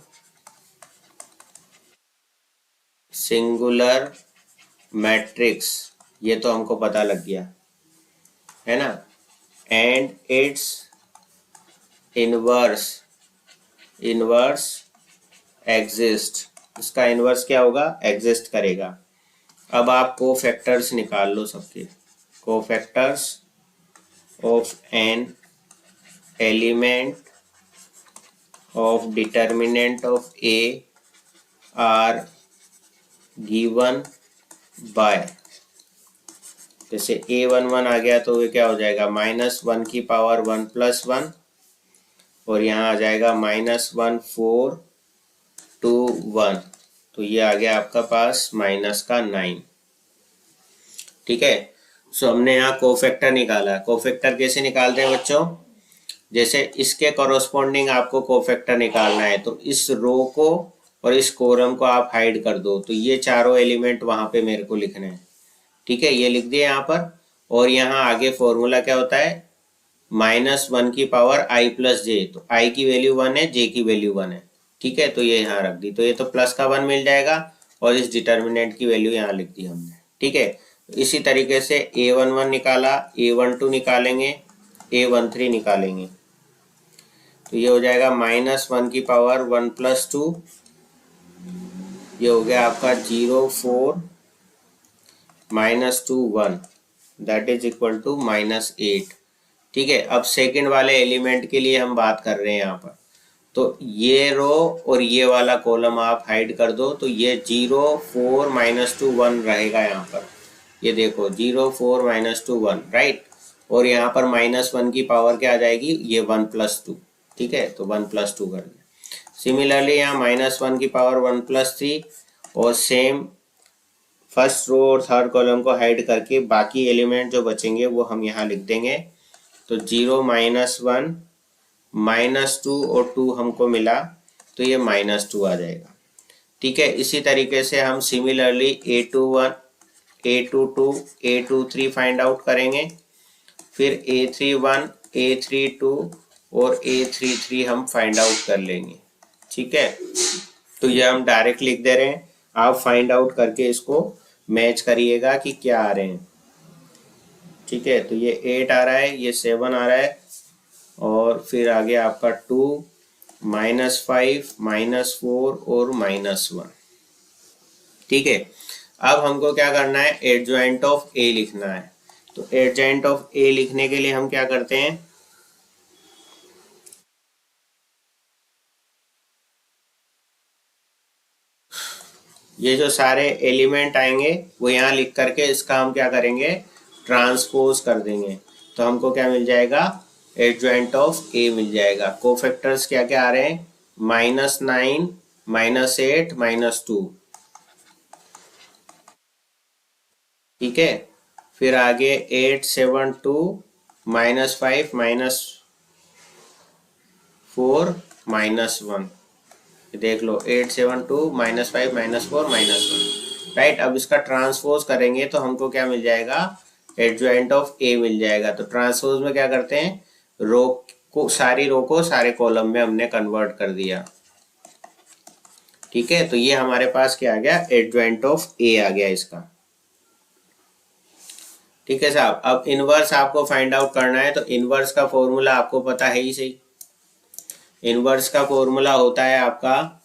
सिंगुलर मैट्रिक्स, ये तो हमको पता लग गया है ना, एंड इट्स इनवर्स एग्जिस्ट, इसका इनवर्स क्या होगा, एग्जिस्ट करेगा। अब आप कोफैक्टर्स निकाल लो सबके, cofactors of an element of determinant of A R given by, जैसे a11 आ गया तो ये क्या हो जाएगा, -1 की पावर 1 + 1, और यहाँ आ जाएगा -1 4 2 1, तो ये आ गया आपका पास -9। ठीक है, सो हमने यहाँ कोफैक्टर निकाला। कोफैक्टर कैसे निकालते हैं बच्चों, जैसे इसके कॉरस्पॉन्डिंग आपको कोफैक्टर निकालना है, तो इस रो को और इस कॉलम को आप हाइड कर दो, तो ये चारों एलिमेंट वहां पे मेरे को लिखने हैं। ठीक है, ये लिख दिए यहाँ पर, और यहाँ आगे फॉर्मूला क्या होता है, -1 की पावर i + j, तो i की वैल्यू 1 है, j की वैल्यू 1 है। ठीक है, तो ये यहाँ रख दी, तो ये तो प्लस का 1 मिल जाएगा, और इस डिटर्मिनेंट की वैल्यू यहाँ लिख दी हमने। ठीक है, इसी तरीके से a11 निकाला, a12 निकालेंगे, a13 निकालेंगे, तो ये हो जाएगा -1 की पावर 1 + 2, ये हो गया आपका 0 4 -2 1, दैट इज इक्वल टू -8। ठीक है, अब सेकंड वाले एलिमेंट के लिए हम बात कर रहे हैं यहाँ पर, तो ये रो और ये वाला कॉलम आप हाइड कर दो, तो ये 0 4 -2 1 रहेगा यहाँ पर, ये देखो 0 4 -2 1, राइट, और यहाँ पर -1 की पावर क्या आ जाएगी, ये 1 + 2। ठीक है, तो 1 + 2 कर दिया। सिमिलरली यहाँ -1 की पावर 1 + 3, और सेम फर्स्ट रो और थर्ड कॉलम को हाइड करके बाकी एलिमेंट जो बचेंगे वो हम यहाँ लिख देंगे, तो 0 -1 -2 और 2 हमको मिला, तो ये -2 आ जाएगा। ठीक है, इसी तरीके से हम similarly a21 a22 a23 find out करेंगे, फिर a31 a32 और a33 हम फाइंड आउट कर लेंगे। ठीक है, तो ये हम डायरेक्ट लिख दे रहे हैं, आप फाइंड आउट करके इसको मैच करिएगा कि क्या आ रहे हैं। ठीक है, तो ये 8 आ रहा है, ये 7 आ रहा है, और फिर आगे आपका 2 -5 -4 और -1। ठीक है, अब हमको क्या करना है, एडजॉइंट ऑफ ए लिखना है, तो एडजॉइंट ऑफ ए लिखने के लिए हम क्या करते हैं, ये जो सारे एलिमेंट आएंगे वो यहाँ लिख करके इसका हम क्या करेंगे, ट्रांसपोज कर देंगे, तो हमको क्या मिल जाएगा, एडजॉइंट ऑफ ए मिल जाएगा। कोफैक्टर्स क्या क्या आ रहे हैं, -9 -8 -2। ठीक है, फिर आगे 8 7 2 -5 -4 -1, देख लो 8 7 2 -5 -4 -1, राइट। अब इसका ट्रांसपोज करेंगे तो हमको क्या मिल जाएगा, एडजॉइंट ऑफ ए मिल जाएगा। तो ट्रांसपोज में क्या करते हैं, रो को सारी रो को सारे कॉलम में हमने कन्वर्ट कर दिया। ठीक है, तो ये हमारे पास क्या आ गया, एडजॉइंट ऑफ ए आ गया इसका। ठीक है साहब, अब इनवर्स आपको फाइंड आउट करना है, तो इनवर्स का फॉर्मूला आपको पता है ही सही। इनवर्स का फॉर्मूला होता है आपका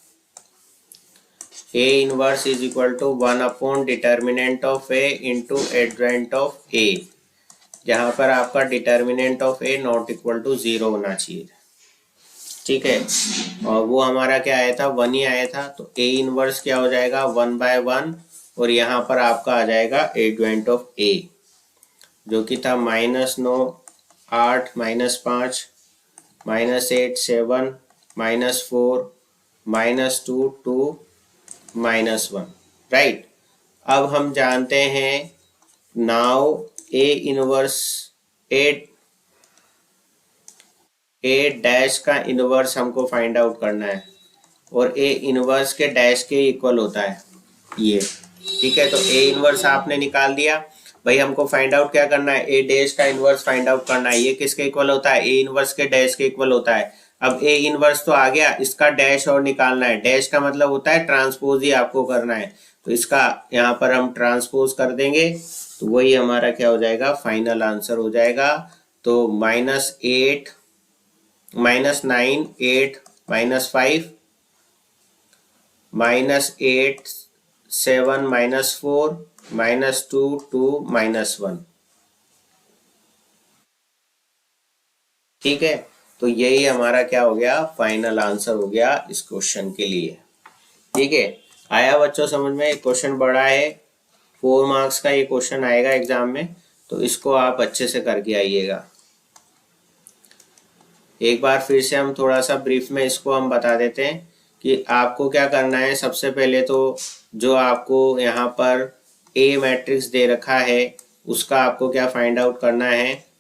A inverse is equal to 1 determinant of A into adjoint of A, जहां पर आपका determinant of A not equal to 0 होना चाहिए। ठीक है, और वो हमारा क्या आया था, 1 ही आया था, तो ए इनवर्स क्या हो जाएगा 1/1, और यहाँ पर आपका आ जाएगा एडजॉइंट ऑफ ए, जो कि था -9 8 -5 -8 7 -4 -2 2 -1, राइट। अब हम जानते हैं now A inverse A dash का इनवर्स हमको फाइंड आउट करना है, और ए इनवर्स के डैश के इक्वल होता है ये। ठीक है, तो ए इनवर्स आपने निकाल दिया। भाई हमको फाइंड आउट क्या करना है, ए डैश का इनवर्स फाइंड आउट करना है। ये किसके इक्वल होता है, ए इनवर्स के डैश के इक्वल होता है। अब ए इनवर्स तो आ गया, इसका डैश और निकालना है। डैश का मतलब होता है ट्रांसपोज ही आपको करना है, तो इसका यहाँ पर हम ट्रांसपोज कर देंगे, तो वही हमारा क्या हो जाएगा, फाइनल आंसर हो जाएगा। तो -8 -9 8 -5 -8 7 -4 -2 2 -1। ठीक है, तो यही हमारा क्या हो गया, फाइनल आंसर हो गया इस क्वेश्चन के लिए। ठीक है, आया बच्चों समझ में। क्वेश्चन बड़ा है, 4 मार्क्स का ये क्वेश्चन आएगा एग्जाम में, तो इसको आप अच्छे से करके आइएगा। एक बार फिर से हम थोड़ा सा ब्रीफ में इसको हम बता देते हैं कि आपको क्या करना है। सबसे पहले तो जो आपको यहाँ पर ए मैट्रिक्स दे रखा है, उसका आपको क्या फाइंड आउट करना है,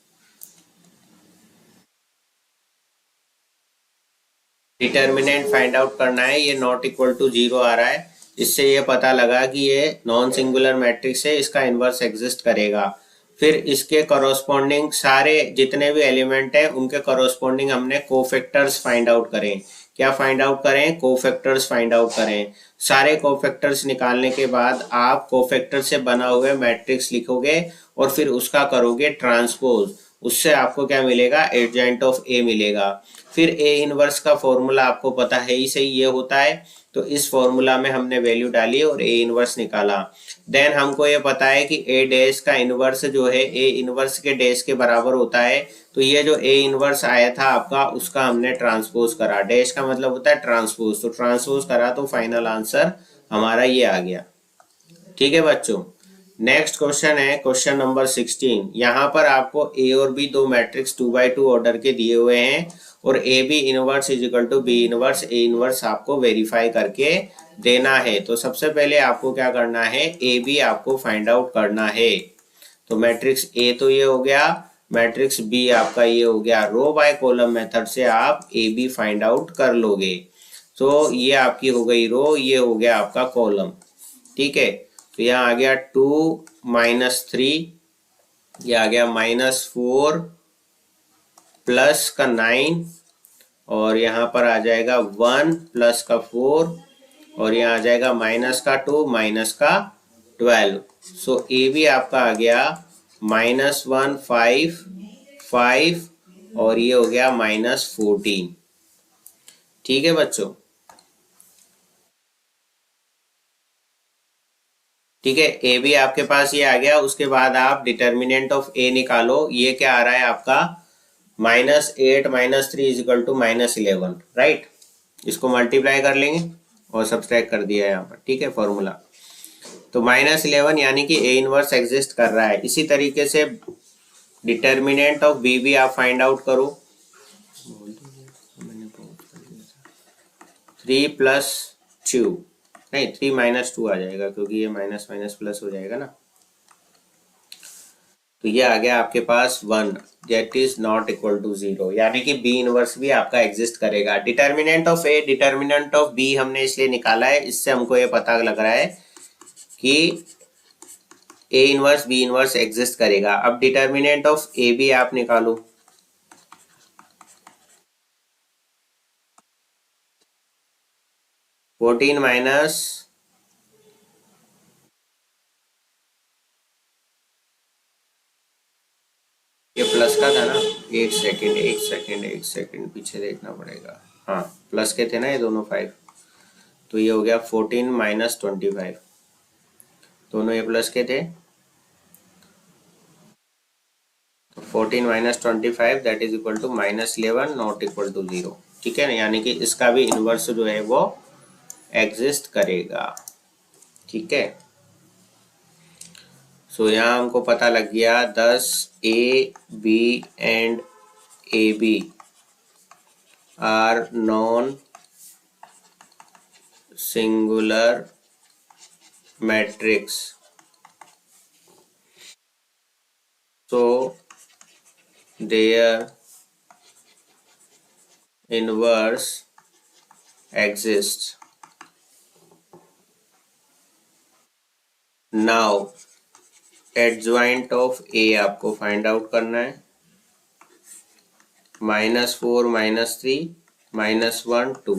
डिटर्मिनेंट फाइंड आउट करना है। ये नॉट इक्वल टू 0 आ रहा है, इससे ये पता लगा कि ये नॉन सिंगुलर मैट्रिक्स है, इसका इन्वर्स एग्जिस्ट करेगा। फिर इसके कॉरस्पॉन्डिंग सारे जितने भी एलिमेंट हैं उनके कॉरस्पॉन्डिंग हमने कोफैक्टर्स फाइंड आउट करें। क्या फाइंड आउट करें, कोफैक्टर्स फाइंड आउट करें। सारे कोफैक्टर्स निकालने के बाद आप कोफैक्टर से बना हुए मैट्रिक्स लिखोगे और फिर उसका करोगे ट्रांसपोज, उससे आपको क्या मिलेगा, एडजॉइंट ऑफ ए मिलेगा। फिर ए इनवर्स का फॉर्मूला आपको पता है ही सही, ये होता है, तो इस फॉर्मूला में हमने वैल्यू डाली और ए इनवर्स निकाला। देन हमको ये पता है कि ए डैश का इनवर्स जो है ए इनवर्स के डैश के बराबर होता है, तो ये जो ए इनवर्स आया था आपका, उसका हमने ट्रांसपोज करा। डैश का मतलब होता है ट्रांसपोज, तो ट्रांसपोज करा तो फाइनल आंसर हमारा ये आ गया। ठीक है बच्चों, नेक्स्ट क्वेश्चन है क्वेश्चन नंबर 16। यहाँ पर आपको ए और बी दो मैट्रिक्स 2x2 ऑर्डर के दिए हुए हैं, और A B inverse is equal to B inverse A inverse आपको वेरीफाई करके देना है। तो सबसे पहले आपको क्या करना है, ए बी आपको फाइंड आउट करना है। तो मैट्रिक्स ए तो ये हो गया, मैट्रिक्स बी आपका ये हो गया। रो बाय कॉलम मेथड से आप ए बी फाइंड आउट कर लोगे। तो ये आपकी हो गई रो, ये हो गया आपका कॉलम। ठीक है, तो यहाँ आ गया 2 -3, ये आ गया -4 प्लस का 9, और यहाँ पर आ जाएगा 1 प्लस का 4, और यहाँ आ जाएगा माइनस का 2 माइनस का 12। सो ए भी आपका आ गया -1 5 5, और ये हो गया -14। ठीक है बच्चों, ठीक है, ए भी आपके पास ये आ गया। उसके बाद आप डिटर्मिनेंट ऑफ ए निकालो। ये क्या आ रहा है आपका, -8 -3 इज इक्वल टू -11, राइट। इसको मल्टीप्लाई कर लेंगे और सब्सट्रैक्ट कर दिया है यहाँ पर। ठीक है, फॉर्मूला तो -11 यानी कि ए इनवर्स एग्जिस्ट कर रहा है। इसी तरीके से डिटर्मिनेंट ऑफ बी भी आप फाइंड आउट करो। 3 + 2 नहीं, 3 - 2 आ जाएगा, क्योंकि ये माइनस माइनस प्लस हो जाएगा ना। तो ये आ गया आपके पास 1 that is not equal to 0, यानी कि बी इनवर्स भी आपका एग्जिस्ट करेगा। Determinant of A determinant of B हमने इसलिए निकाला है, इससे हमको ये पता लग रहा है कि A inverse B inverse exist करेगा। अब डिटर्मिनेंट ऑफ ए बी आप निकालो। 14 माइनस, ये प्लस का था ना, एक सेकेंड पीछे देखना पड़ेगा। हाँ, प्लस के थे ना ये दोनों 5, तो ये हो गया 14 माइनस 25, दोनों ये प्लस के थे, तो 14 minus 25 that is equal to -11 not equal to 0। ठीक है ना, यानी कि इसका भी इनवर्स जो है वो एग्जिस्ट करेगा। ठीक है, सो यहाँ हमको पता लग गया 10 A B and A B are non singular matrix, so their inverse exists। now adjoint of A आपको फाइंड आउट करना है, -4 -3 -1 2।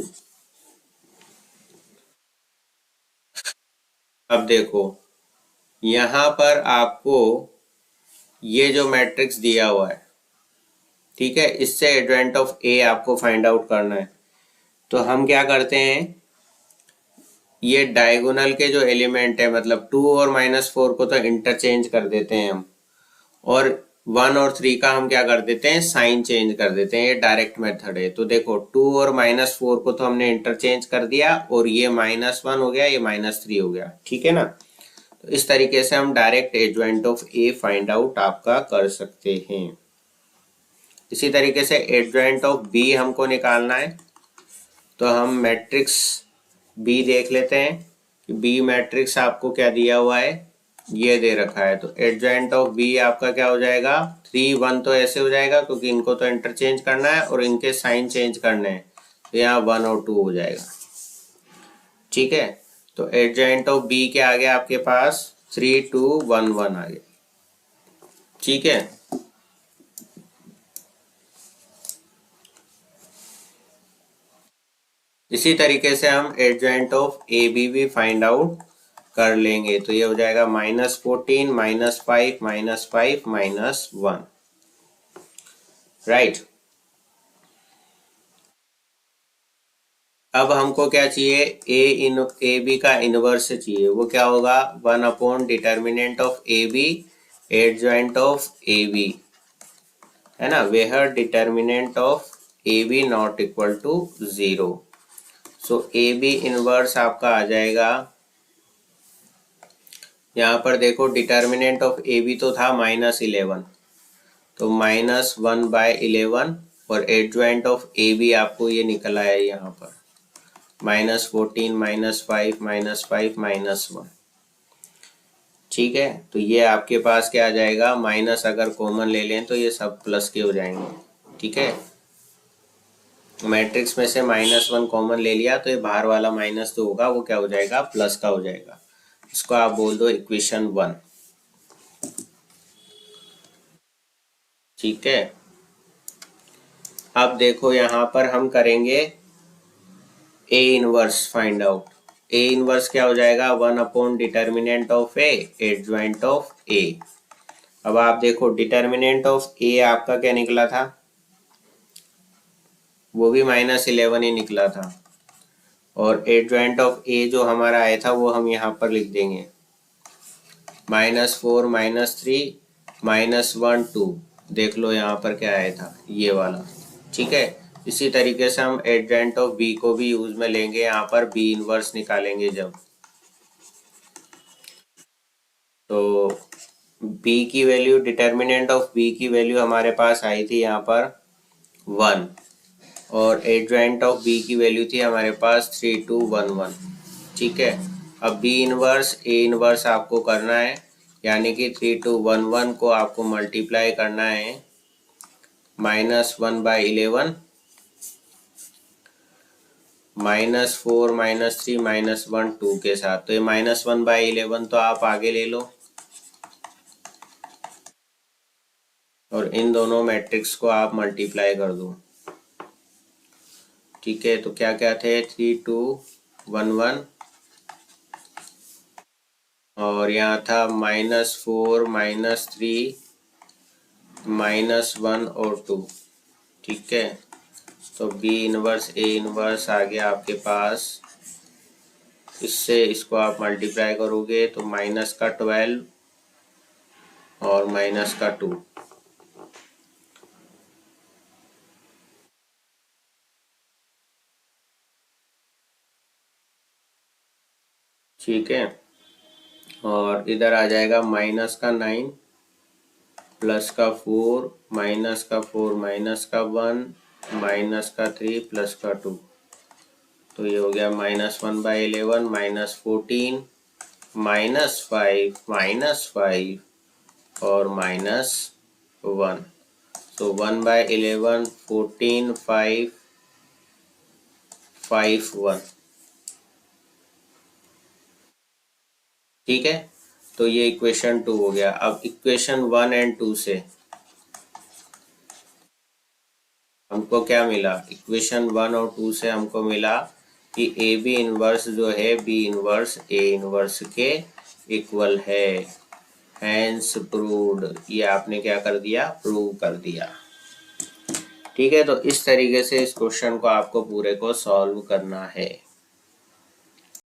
अब देखो यहाँ पर आपको ये जो मैट्रिक्स दिया हुआ है, ठीक है, इससे एडजॉइंट ऑफ ए आपको फाइंड आउट करना है। तो हम क्या करते हैं, ये डायगोनल के जो एलिमेंट है, मतलब 2 और -4 को तो इंटरचेंज कर देते हैं हम, और 1 और 3 का हम क्या कर देते हैं, साइन चेंज कर देते हैं। ये डायरेक्ट मेथड है। तो देखो 2 और -4 को तो हमने इंटरचेंज कर दिया, और ये -1 हो गया, ये -3 हो गया। ठीक है ना, तो इस तरीके से हम direct adjoint of A find out आपका कर सकते हैं। इसी तरीके से एडजॉइंट ऑफ बी हमको निकालना है, तो हम मैट्रिक्स बी देख लेते हैं कि बी मैट्रिक्स आपको क्या दिया हुआ है, ये दे रखा है। तो एडजॉइंट ऑफ बी आपका क्या हो जाएगा, 3 1 तो ऐसे हो जाएगा क्योंकि इनको तो इंटरचेंज करना है और इनके साइन चेंज करने हैं, तो यहाँ 1 और 2 हो जाएगा। ठीक है, तो एडजॉइंट ऑफ बी के आगे आपके पास 3 2 1 1 आ गया। ठीक है, इसी तरीके से हम एडजॉइंट ऑफ ए बी भी फाइंड आउट कर लेंगे। तो ये हो जाएगा -14 -5 -5 -1। राइट, अब हमको क्या चाहिए, ए बी का इनवर्स चाहिए। वो क्या होगा, 1 upon determinant of A B adjoint of A B, है ना, where determinant of A B not equal to 0। So A B inverse आपका आ जाएगा, यहाँ पर देखो डिटर्मिनेंट ऑफ ए बी तो था -11, तो -1/11, और एडजॉइंट ऑफ ए बी आपको ये निकला है यहाँ पर -14 -5 -5 -1। ठीक है, तो ये आपके पास क्या आ जाएगा, माइनस अगर कॉमन ले लें तो ये सब प्लस के हो जाएंगे। ठीक है, मैट्रिक्स में से -1 कॉमन ले लिया तो ये बाहर वाला माइनस जो होगा वो क्या हो जाएगा, प्लस का हो जाएगा। इसको आप बोल दो इक्वेशन 1। ठीक है, अब देखो यहाँ पर हम करेंगे A inverse find out. A inverse क्या हो जाएगा, 1 upon determinant of A adjoint of A. अब आप देखो डिटर्मिनेंट ऑफ ए आपका क्या निकला था, वो भी -11 ही निकला था, और एडजॉइंट ऑफ ए जो हमारा आया था वो हम यहाँ पर लिख देंगे -4 -3 -1 2। देख लो यहाँ पर क्या आया था, ये वाला। ठीक है, इसी तरीके से हम एडजॉइंट ऑफ बी को भी यूज में लेंगे, यहाँ पर बी इनवर्स निकालेंगे जब, तो बी की वैल्यू, डिटर्मिनेंट ऑफ बी की वैल्यू हमारे पास आई थी यहाँ पर 1, और एडजॉइंट ऑफ बी की वैल्यू थी हमारे पास 3 2 1 1। ठीक है, अब बी इनवर्स ए इनवर्स आपको करना है, यानी कि 3 2 1 1 को आपको मल्टीप्लाई करना है -1/11 -4 -3 -1 2 के साथ। तो ये -1/11 तो आप आगे ले लो, और इन दोनों मैट्रिक्स को आप मल्टीप्लाई कर दो। ठीक है, तो क्या क्या थे, 3 2 1 1, और यहाँ था -4 -3 -1 और 2। ठीक है, तो बी इनवर्स ए इनवर्स आ गया आपके पास। इससे इसको आप मल्टीप्लाई करोगे तो माइनस का 12 और माइनस का 2। ठीक है, और इधर आ जाएगा माइनस का 9 प्लस का 4 माइनस का 4 माइनस का 1 माइनस का 3 प्लस का 2। तो ये हो गया -1/11 -14 -5 और -1। तो 1/11 14 5 5 1। ठीक है, तो ये इक्वेशन 2 हो गया। अब इक्वेशन 1 एंड 2 से हमको क्या मिला? इक्वेशन 1 और 2 से हमको मिला कि ए बी इनवर्स जो है बी इनवर्स ए इनवर्स के इक्वल है। हैंस प्रूव्ड, ये आपने क्या कर दिया? प्रूव कर दिया। ठीक है, तो इस तरीके से इस क्वेश्चन को आपको पूरे को सॉल्व करना है।